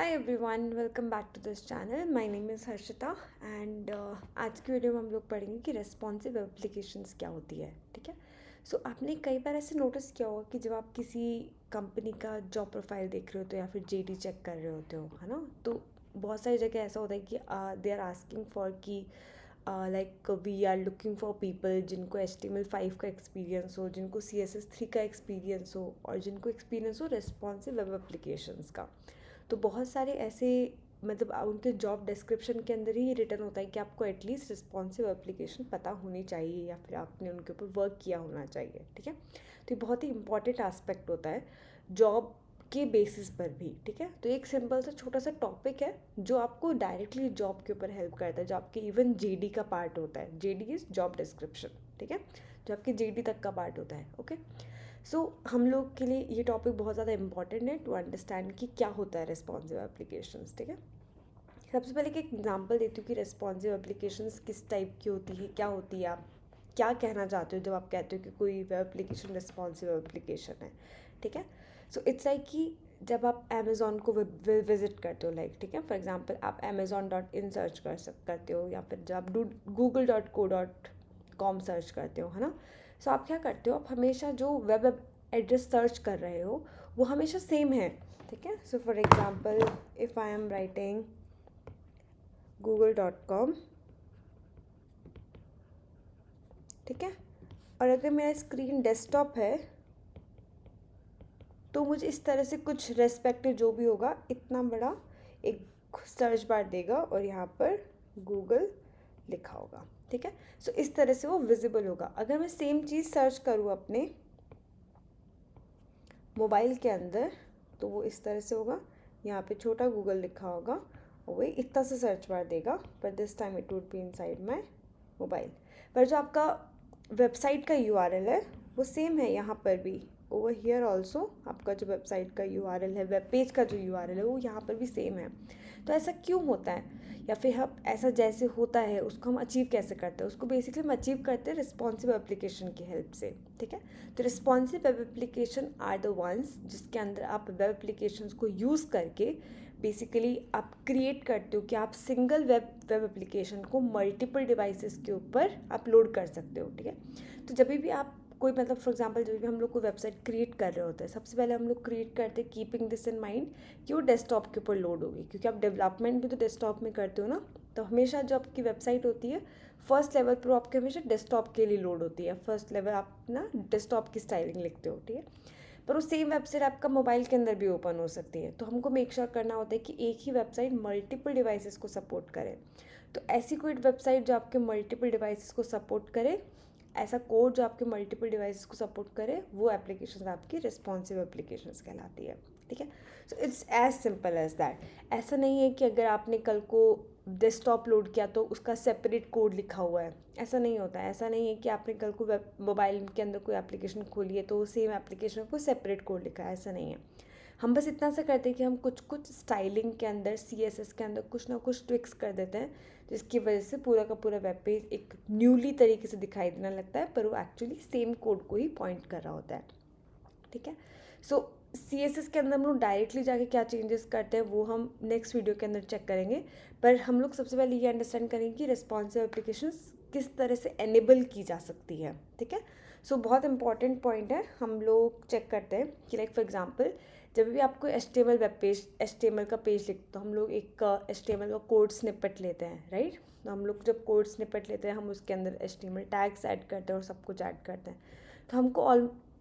Hi everyone, welcome back to this channel. My name is Harshita and आज की video में हम लोग पढ़ेंगे कि रेस्पॉन्सिव एप्लीकेशंस क्या होती है। ठीक है। सो आपने कई बार ऐसे नोटिस किया होगा कि जब आप किसी कंपनी का जॉब प्रोफाइल देख रहे होते हो या फिर जेडी चेक कर रहे होते हो, है ना, तो बहुत सारी जगह ऐसा होता है कि दे आर आस्किंग फॉर कि like we are looking for people जिनको HTML5 का एक्सपीरियंस हो, जिनको CSS3 का एक्सपीरियंस हो और जिनको एक्सपीरियंस हो रेस्पॉन्सिव वेब एप्लीकेशंस का। तो बहुत सारे ऐसे मतलब उनके जॉब डिस्क्रिप्शन के अंदर ही रिटर्न होता है कि आपको एटलीस्ट रिस्पॉन्सिव एप्लीकेशन पता होनी चाहिए या फिर आपने उनके ऊपर वर्क किया होना चाहिए। ठीक है। तो ये बहुत ही इंपॉर्टेंट एस्पेक्ट होता है जॉब के बेसिस पर भी। ठीक है। तो एक सिंपल सा छोटा सा टॉपिक है जो आपको डायरेक्टली जॉब के ऊपर हेल्प करता है, जो आपके इवन जेडी का पार्ट होता है। JD is job description. ठीक है। जो आपके जेडी तक का पार्ट होता है। ओके। सो हम लोग के लिए ये टॉपिक बहुत ज़्यादा इंपॉर्टेंट है टू अंडरस्टैंड कि क्या होता है रेस्पॉन्सिव एप्लीकेशंस। ठीक है। सबसे पहले एक एग्जांपल देती हूँ कि रेस्पॉन्सिव एप्लीकेशंस किस टाइप की होती है, क्या होती है, आप क्या कहना चाहते हो जब आप कहते हो कि कोई वेब एप्लीकेशन रेस्पॉन्सिव एप्लीकेशन है। ठीक है। सो इट्स लाइक कि जब आप अमेज़ॉन को विजिट करते हो, लाइक, ठीक है, फॉर एग्जांपल आप amazon.in सर्च करते हो या फिर जब आप google.co.com सर्च करते हो, है ना। सो आप क्या करते हो, आप हमेशा जो वेब एड्रेस सर्च कर रहे हो वो हमेशा सेम है। ठीक है। So for example if I am writing google.com, ठीक है, और अगर मेरा स्क्रीन डेस्कटॉप है तो मुझे इस तरह से कुछ रेस्पेक्टिव जो भी होगा इतना बड़ा एक सर्च बार देगा और यहाँ पर गूगल लिखा होगा। ठीक है। सो इस तरह से वो विजिबल होगा। अगर मैं सेम चीज़ सर्च करूँ अपने मोबाइल के अंदर तो वो इस तरह से होगा, यहाँ पे छोटा गूगल लिखा होगा और वही इतना सा सर्च बार देगा, पर this time it would be inside my mobile. पर जो आपका वेबसाइट का URL है वो सेम है यहाँ पर भी, ओवर हियर ऑल्सो आपका जो वेबसाइट का URL है, वेब पेज का जो URL है वो यहाँ पर भी सेम है। तो ऐसा क्यों होता है, या फिर हम ऐसा जैसे होता है उसको हम अचीव कैसे करते हैं, उसको बेसिकली हम अचीव करते हैं रिस्पॉन्सिव एप्लीकेशन की हेल्प से। ठीक है। तो responsive web application are the ones जिसके अंदर आप वेब एप्लीकेशंस को यूज़ करके बेसिकली आप क्रिएट करते हो कि आप सिंगल वेब एप्लीकेशन को मल्टीपल डिवाइसेस के ऊपर अपलोड कर सकते हो। ठीक है। तो जब भी आप कोई मतलब फॉर एग्जांपल जब भी हम लोग कोई वेबसाइट क्रिएट कर रहे होते हैं, सबसे पहले हम लोग क्रिएट करते हैं कीपिंग दिस इन माइंड कि वो डेस्कटॉप के ऊपर लोड होगी, क्योंकि आप डेवलपमेंट भी तो डेस्कटॉप में करते हो ना। तो हमेशा जो आपकी वेबसाइट होती है फर्स्ट लेवल पर आपके हमेशा डेस्कटॉप के लिए लोड होती है। फर्स्ट लेवल आप ना डेस्कटॉप की स्टाइलिंग लिखते हो। ठीक है। पर वो सेम वेबसाइट आपका मोबाइल के अंदर भी ओपन हो सकती है। तो हमको मेक श्योर करना होता है कि एक ही वेबसाइट मल्टीपल डिवाइसेस को सपोर्ट करे। तो ऐसी कोई वेबसाइट जो आपके मल्टीपल डिवाइसेस को सपोर्ट करे, ऐसा कोड जो आपके मल्टीपल डिवाइसेस को सपोर्ट करे, वो एप्लीकेशन आपकी रिस्पॉन्सिव एप्लीकेशंस कहलाती है। ठीक है। So it's as simple as that. ऐसा नहीं है कि अगर आपने कल को डेस्कटॉप लोड किया तो उसका सेपरेट कोड लिखा हुआ है, ऐसा नहीं होता है। ऐसा नहीं है कि आपने कल को वेब मोबाइल के अंदर कोई एप्लीकेशन खोली है तो सेम एप्लीकेशन को सेपरेट कोड लिखा है, ऐसा नहीं है। हम बस इतना सा करते हैं कि हम कुछ कुछ स्टाइलिंग के अंदर CSS के अंदर कुछ ना कुछ ट्विक्स कर देते हैं, जिसकी वजह से पूरा का पूरा वेब पेज एक न्यूली तरीके से दिखाई देने लगता है, पर वो एक्चुअली सेम कोड को ही पॉइंट कर रहा होता है। ठीक है। सो CSS के अंदर हम लोग डायरेक्टली जाके क्या चेंजेस करते हैं वो हम नेक्स्ट वीडियो के अंदर चेक करेंगे। पर हम लोग सबसे पहले ये अंडरस्टैंड करेंगे कि रिस्पॉन्सिव एप्लीकेशंस किस तरह से एनेबल की जा सकती है। ठीक है। सो बहुत इंपॉर्टेंट पॉइंट है, हम लोग चेक करते हैं कि लाइक फॉर एग्जांपल जब भी आपको HTML वेब पेज HTML का पेज लिखते तो हम लोग एक HTML का कोड स्निपेट लेते हैं, राइट। तो हम लोग जब कोड स्निपेट लेते हैं हम उसके अंदर HTML टैग्स ऐड करते हैं और सब कुछ ऐड करते हैं। तो हमको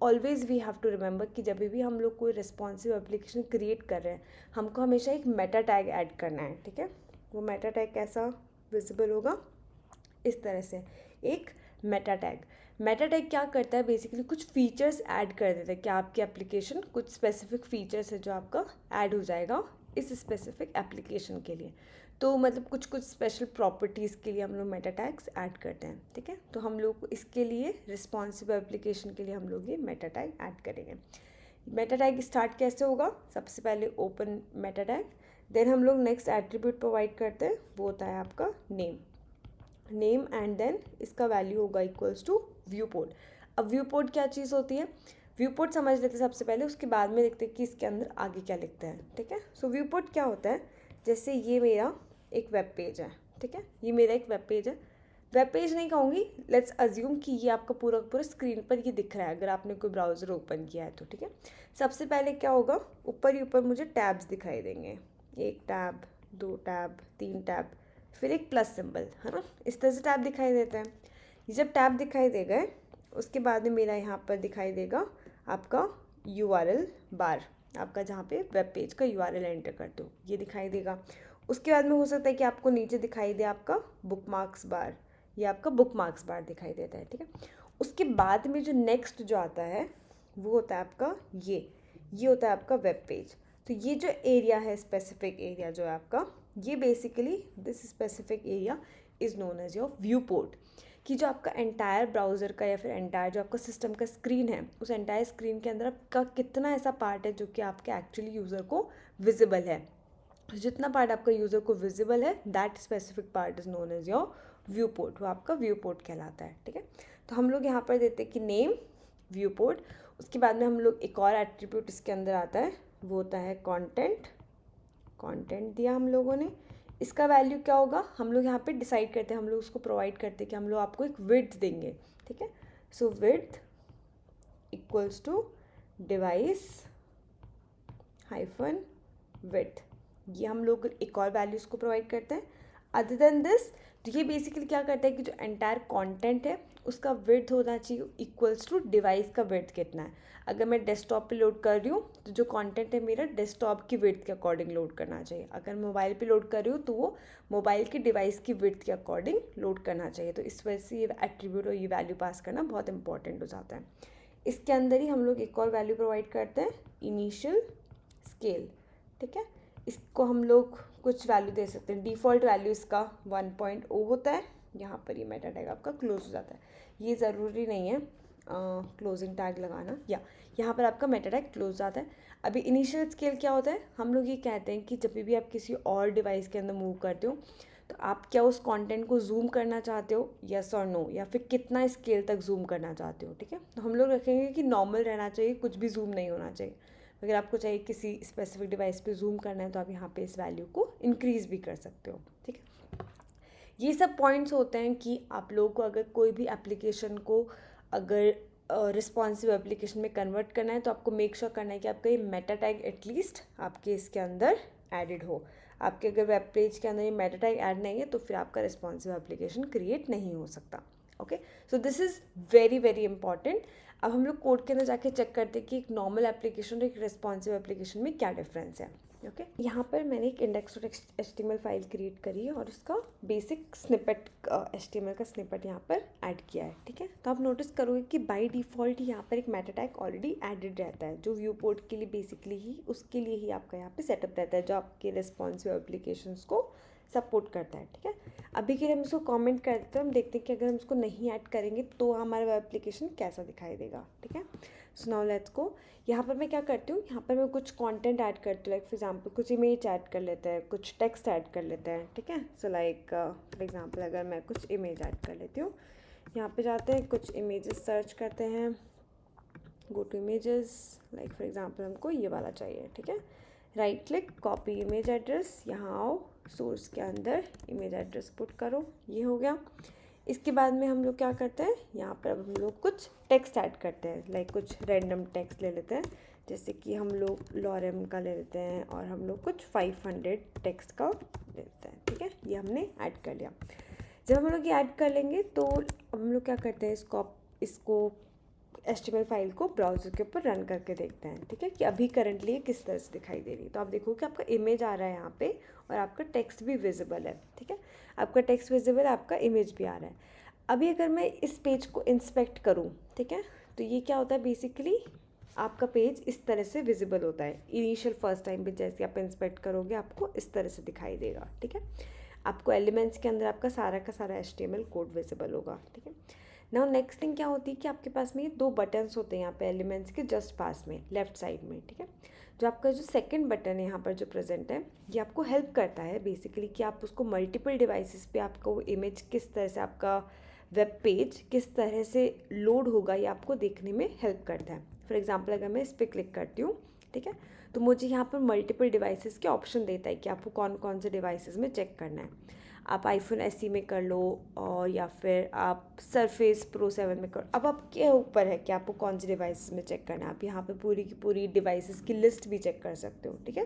always we have to remember कि जब भी हम लोग कोई रिस्पॉन्सिव एप्लीकेशन क्रिएट कर रहे हैं हमको हमेशा एक मेटा टैग ऐड करना है। ठीक है। वो मेटा टैग कैसा विजिबल होगा, इस तरह से एक मेटा टैग क्या करता है, बेसिकली कुछ फीचर्स ऐड कर देता है कि आपकी एप्लीकेशन कुछ स्पेसिफिक फीचर्स है जो आपका ऐड हो जाएगा इस स्पेसिफिक एप्लीकेशन के लिए। तो मतलब कुछ कुछ स्पेशल प्रॉपर्टीज़ के लिए हम लोग मेटा टैग्स ऐड करते हैं। ठीक है। तो हम लोग इसके लिए रिस्पॉन्सिव एप्लीकेशन के लिए हम लोग ये मेटा टैग ऐड करेंगे। मेटा टैग स्टार्ट कैसे होगा, सबसे पहले ओपन मेटा टैग, देन हम लोग नेक्स्ट एट्रीब्यूट प्रोवाइड करते हैं, वो होता है आपका नेम एंड देन इसका वैल्यू होगा इक्वल्स टू व्यू पोर्ट। अब व्यू पोर्ट क्या चीज़ होती है, व्यू पोर्ट समझ लेते हैं सबसे पहले, उसके बाद में देखते हैं कि इसके अंदर आगे क्या लिखते हैं, ठीक है। सो व्यू पोर्ट क्या होता है, जैसे ये मेरा एक वेब पेज है, ठीक है, ये मेरा एक वेब पेज है। वेब पेज नहीं कहूँगी, लेट्स अज्यूम कि ये आपका पूरा पूरा स्क्रीन पर ये दिख रहा है अगर आपने कोई ब्राउज़र ओपन किया है तो, ठीक है। सबसे पहले क्या होगा, ऊपर ही ऊपर मुझे टैब्स दिखाई देंगे, 1 टैब, 2 टैब, 3 टैब, फिर एक प्लस सिंबल, है ना, इस तरह से टैब दिखाई देते हैं। ये जब टैब दिखाई दे गए, उसके बाद में मेरा यहाँ पर दिखाई देगा आपका URL बार, आपका जहाँ पे वेब पेज का URL एंटर करते हो ये दिखाई देगा। उसके बाद में हो सकता है कि आपको नीचे दिखाई दे आपका बुकमार्क्स बार, ये आपका बुकमार्क्स बार दिखाई देता है, ठीक है। उसके बाद में जो नेक्स्ट जो आता है वो होता है आपका ये होता है आपका वेब पेज। तो ये जो एरिया है, स्पेसिफिक एरिया जो है आपका, ये basically this specific area is known as your viewport, कि जो आपका एंटायर ब्राउज़र का या फिर एंटायर जो आपका सिस्टम का स्क्रीन है, उस एंटायर स्क्रीन के अंदर आपका कितना ऐसा पार्ट है जो कि आपके एक्चुअली यूज़र को विजिबल है। जितना पार्ट आपका यूज़र को विजिबल है, that specific part is known as your viewport, वो आपका व्यू पोर्ट कहलाता है, ठीक है। तो हम लोग यहाँ पर देते हैं कि नेम व्यू पोर्ट। उसके बाद में हम लोग एक और एट्रीब्यूट इसके अंदर आता है, वो होता है कंटेंट। कंटेंट दिया हम लोगों ने, इसका वैल्यू क्या होगा हम लोग यहाँ पे डिसाइड करते हैं, हम लोग उसको प्रोवाइड करते हैं कि हम लोग आपको एक विड्थ देंगे, ठीक है। So width equals to device hyphen width, ये हम लोग एक और वैल्यूज़ को प्रोवाइड करते हैं। अदर देन दिस, तो ये बेसिकली क्या करता है कि जो एंटायर कंटेंट है उसका विड्थ होना चाहिए इक्वल्स टू डिवाइस का विड्थ कितना है। अगर मैं डेस्कटॉप पे लोड कर रही हूँ तो जो कंटेंट है मेरा डेस्कटॉप की विड्थ के अकॉर्डिंग लोड करना चाहिए। अगर मोबाइल पे लोड कर रही हूँ तो वो मोबाइल की डिवाइस की विड्थ के अकॉर्डिंग लोड करना चाहिए। तो इस वजह से ये एट्रीब्यूट और ये वैल्यू पास करना बहुत इंपॉर्टेंट हो जाता है। इसके अंदर ही हम लोग एक और वैल्यू प्रोवाइड करते हैं, इनिशियल स्केल, ठीक है। इसको हम लोग कुछ वैल्यू दे सकते हैं, डिफ़ॉल्ट वैल्यू इसका 1.0 होता है। यहाँ पर ये मेटा टैग आपका क्लोज हो जाता है, ये ज़रूरी नहीं है क्लोजिंग टैग लगाना, या यहाँ पर आपका मेटा टैग क्लोज जाता है। अभी इनिशियल स्केल क्या होता है, हम लोग ये कहते हैं कि जब भी आप किसी और डिवाइस के अंदर मूव करते हो तो आप क्या उस कंटेंट को जूम करना चाहते हो, यस और नो, या फिर कितना स्केल तक जूम करना चाहते हो, ठीक है। तो हम लोग रखेंगे कि नॉर्मल रहना चाहिए, कुछ भी जूम नहीं होना चाहिए। अगर आपको चाहिए किसी स्पेसिफिक डिवाइस पे जूम करना है तो आप यहाँ पे इस वैल्यू को इंक्रीज़ भी कर सकते हो, ठीक है। ये सब पॉइंट्स होते हैं कि आप लोगों को अगर कोई भी एप्लीकेशन को अगर रिस्पॉन्सिव एप्लीकेशन में कन्वर्ट करना है तो आपको मेक श्योर करना है कि आपका ये मेटा टैग एटलीस्ट आपके इसके अंदर एडिड हो। आपके अगर वेब पेज के अंदर ये मेटा टैग ऐड नहीं है तो फिर आपका रिस्पॉन्सिव एप्लीकेशन क्रिएट नहीं हो सकता। Okay, so this is very very important. अब हम लोग कोड के अंदर जाके चेक करते हैं कि एक नॉर्मल एप्लीकेशन और एक रिस्पॉन्सिव एप्लीकेशन में क्या डिफरेंस है। ओके, यहाँ पर मैंने एक index.html फाइल क्रिएट करी है और इसका बेसिक स्निपेट HTML का स्निपेट यहाँ पर ऐड किया है, ठीक है। तो आप नोटिस करोगे कि बाय डिफ़ॉल्ट यहाँ पर एक मेटा टैग ऑलरेडी एडेड रहता है जो व्यू पोर्ट के लिए बेसिकली ही उसके लिए ही आपका यहाँ पे सेटअप रहता है जो आपके रिस्पॉन्सिव एप्लीकेशंस को सपोर्ट करता है, ठीक है। अभी के लिए हम इसको कमेंट करते हैं, हम देखते हैं कि अगर हम इसको नहीं ऐड करेंगे तो हमारा वेब एप्लीकेशन कैसा दिखाई देगा, ठीक है। So now let's go. यहाँ पर मैं क्या करती हूँ, यहाँ पर मैं कुछ कंटेंट ऐड करती हूँ, लाइक फॉर एग्जांपल कुछ इमेज ऐड कर लेते हैं, कुछ टेक्स्ट ऐड कर लेते हैं, ठीक है। सो लाइक फॉर एग्जांपल अगर मैं कुछ इमेज ऐड कर लेती हूँ, यहाँ पे जाते हैं, कुछ इमेजेस सर्च करते हैं, go to images, like for example हमको ये वाला चाहिए, ठीक है। Right click, copy image address, यहाँ आओ, सोर्स के अंदर इमेज एड्रेस पुट करो, ये हो गया। इसके बाद में हम लोग क्या करते हैं, यहाँ पर अब हम लोग कुछ टेक्स्ट ऐड करते हैं, लाइक कुछ रैंडम टेक्स्ट ले लेते हैं, जैसे कि हम लोग लॉरेम का ले लेते हैं और हम लोग कुछ 500 टेक्स्ट का ले लेते हैं, ठीक है। ये हमने ऐड कर लिया। जब हम लोग ये ऐड कर लेंगे तो हम लोग क्या करते हैं, इसको HTML फाइल को ब्राउज़र के ऊपर रन करके देखते हैं, ठीक है, कि अभी करंटली किस तरह से दिखाई दे रही है। तो आप देखो कि आपका इमेज आ रहा है यहाँ पे और आपका टेक्स्ट भी विजिबल है, ठीक है। आपका टेक्स्ट विजिबल है, आपका इमेज भी आ रहा है। अभी अगर मैं इस पेज को इंस्पेक्ट करूँ, ठीक है, तो ये क्या होता है, बेसिकली आपका पेज इस तरह से विजिबल होता है। इनिशियल फर्स्ट टाइम पे जैसे आप इंस्पेक्ट करोगे आपको इस तरह से दिखाई देगा, ठीक है। आपको एलिमेंट्स के अंदर आपका सारा का सारा HTML कोड विजिबल होगा, ठीक है। नाउ नेक्स्ट थिंग क्या होती है कि आपके पास में ये 2 बटन्स होते हैं यहाँ पे एलिमेंट्स के जस्ट पास में लेफ्ट साइड में, ठीक है। जो आपका जो सेकंड बटन है यहाँ पर जो प्रेजेंट है, ये आपको हेल्प करता है बेसिकली कि आप उसको मल्टीपल डिवाइसेस पे आपका वो इमेज किस तरह से, आपका वेब पेज किस तरह से लोड होगा, ये आपको देखने में हेल्प करता है। फॉर एग्जांपल अगर मैं इस पर क्लिक करती हूँ, ठीक है, तो मुझे यहाँ पर मल्टीपल डिवाइसेस के ऑप्शन देता है कि आपको कौन कौन से डिवाइसेस में चेक करना है। आप आईफोन SE में कर लो, और या फिर आप सरफेस प्रो 7 में कर, अब आपके ऊपर है कि आपको कौन सी डिवाइसेस में चेक करना है। आप यहाँ पे पूरी की पूरी डिवाइसेस की लिस्ट भी चेक कर सकते हो, ठीक है,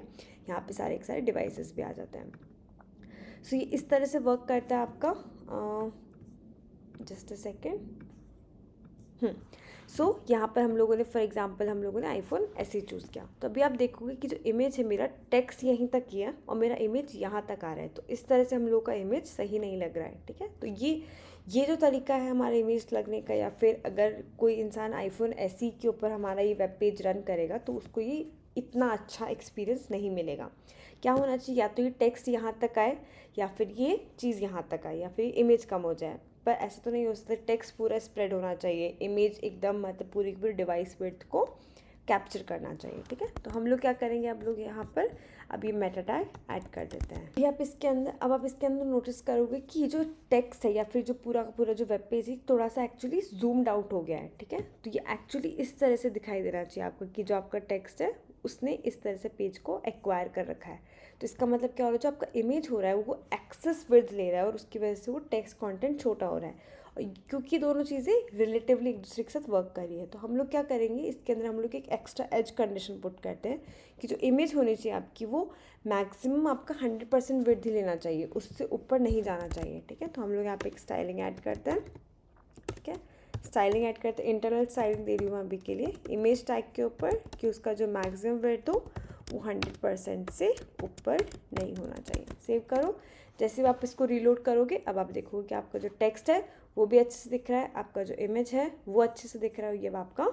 यहाँ पे सारे के सारे डिवाइसेस भी आ जाते हैं। सो ये इस तरह से वर्क करता है आपका। Just a second. सो यहाँ पर हम लोगों ने फॉर एग्जांपल हम लोगों ने आईफोन SE चूज़ किया, तो अभी आप देखोगे कि जो इमेज है मेरा टेक्स्ट यहीं तक ही है और मेरा इमेज यहाँ तक आ रहा है, तो इस तरह से हम लोग का इमेज सही नहीं लग रहा है, ठीक है। तो ये जो तरीका है हमारा इमेज लगने का, या फिर अगर कोई इंसान आईफोन SE के ऊपर हमारा ये वेब पेज रन करेगा तो उसको ये इतना अच्छा एक्सपीरियंस नहीं मिलेगा। क्या होना चाहिए, या तो ये टेक्स्ट यहाँ तक आए, या फिर ये चीज़ यहाँ तक आए, या फिर इमेज कम हो जाए, पर ऐसा तो नहीं हो सकता। टेक्स्ट पूरा स्प्रेड होना चाहिए, इमेज एकदम मतलब पूरी की पूरी डिवाइस विड्थ को कैप्चर करना चाहिए, ठीक है। तो हम लोग क्या करेंगे, अब लोग यहाँ पर अब ये मेटा टैग ऐड कर देते हैं। अभी आप इसके अंदर नोटिस करोगे कि जो टेक्स्ट है या फिर जो पूरा का पूरा जो वेब पेज है थोड़ा सा एक्चुअली जूम्ड आउट हो गया है, ठीक है। तो ये एक्चुअली इस तरह से दिखाई देना चाहिए आपको कि जो आपका टेक्स्ट है उसने इस तरह से पेज को एक्वायर कर रखा है। तो इसका मतलब क्या हो रहा है, जो आपका इमेज हो रहा है वो एक्सेस विड्थ ले रहा है और उसकी वजह से वो टेक्स्ट कंटेंट छोटा हो रहा है। और क्योंकि दोनों चीज़ें रिलेटिवली एक दूसरे के साथ वर्क कर रही है, तो हम लोग क्या करेंगे, इसके अंदर हम लोग एक एक्स्ट्रा एज कंडीशन पुट करते हैं कि जो इमेज होनी चाहिए आपकी वो मैक्सिमम आपका 100% विड्थ ही लेना चाहिए, उससे ऊपर नहीं जाना चाहिए, ठीक है। तो हम लोग यहाँ पे एक स्टाइलिंग ऐड करते हैं, ठीक है। स्टाइलिंग ऐड करते हैं, इंटरनल स्टाइलिंग दे रही हूँ अभी के लिए इमेज टैग के ऊपर कि उसका जो मैक्सिमम विड्थ हो वो 100% से ऊपर नहीं होना चाहिए। सेव करो। जैसे आप इसको रीलोड करोगे अब आप देखोगे कि आपका जो टेक्स्ट है वो भी अच्छे से दिख रहा है, आपका जो इमेज है वो अच्छे से दिख रहा है, ये आपका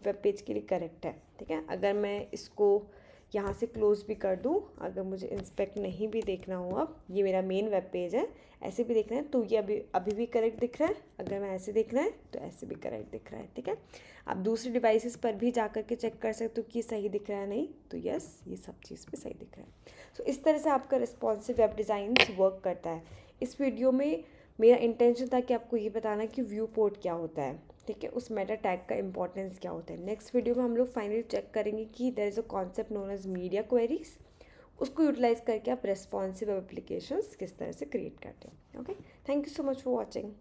वेब पेज के लिए करेक्ट है, ठीक है। अगर मैं इसको यहाँ से क्लोज भी कर दूँ, अगर मुझे इंस्पेक्ट नहीं भी देखना हो, अब ये मेरा मेन वेब पेज है, ऐसे भी देखना है तो ये अभी भी करेक्ट दिख रहा है। अगर मैं ऐसे देखना है तो ऐसे भी करेक्ट दिख रहा है, ठीक है। आप दूसरे डिवाइसेस पर भी जा कर के चेक कर सकते हो कि सही दिख रहा है नहीं, तो यस ये सब चीज़ पे सही दिख रहा है। सो इस तरह से आपका रिस्पॉन्सिव वेब डिज़ाइन वर्क करता है। इस वीडियो में मेरा इंटेंशन था कि आपको ये बताना कि व्यू पोर्ट क्या होता है, ठीक है, उस मेटा टैग का इंपॉर्टेंस क्या होता है। नेक्स्ट वीडियो में हम लोग फाइनली चेक करेंगे कि there is a concept known as media queries, उसको यूटिलाइज करके आप रेस्पॉन्सिव एप्लीकेशंस किस तरह से क्रिएट करते हैं। Okay, thank you so much for watching.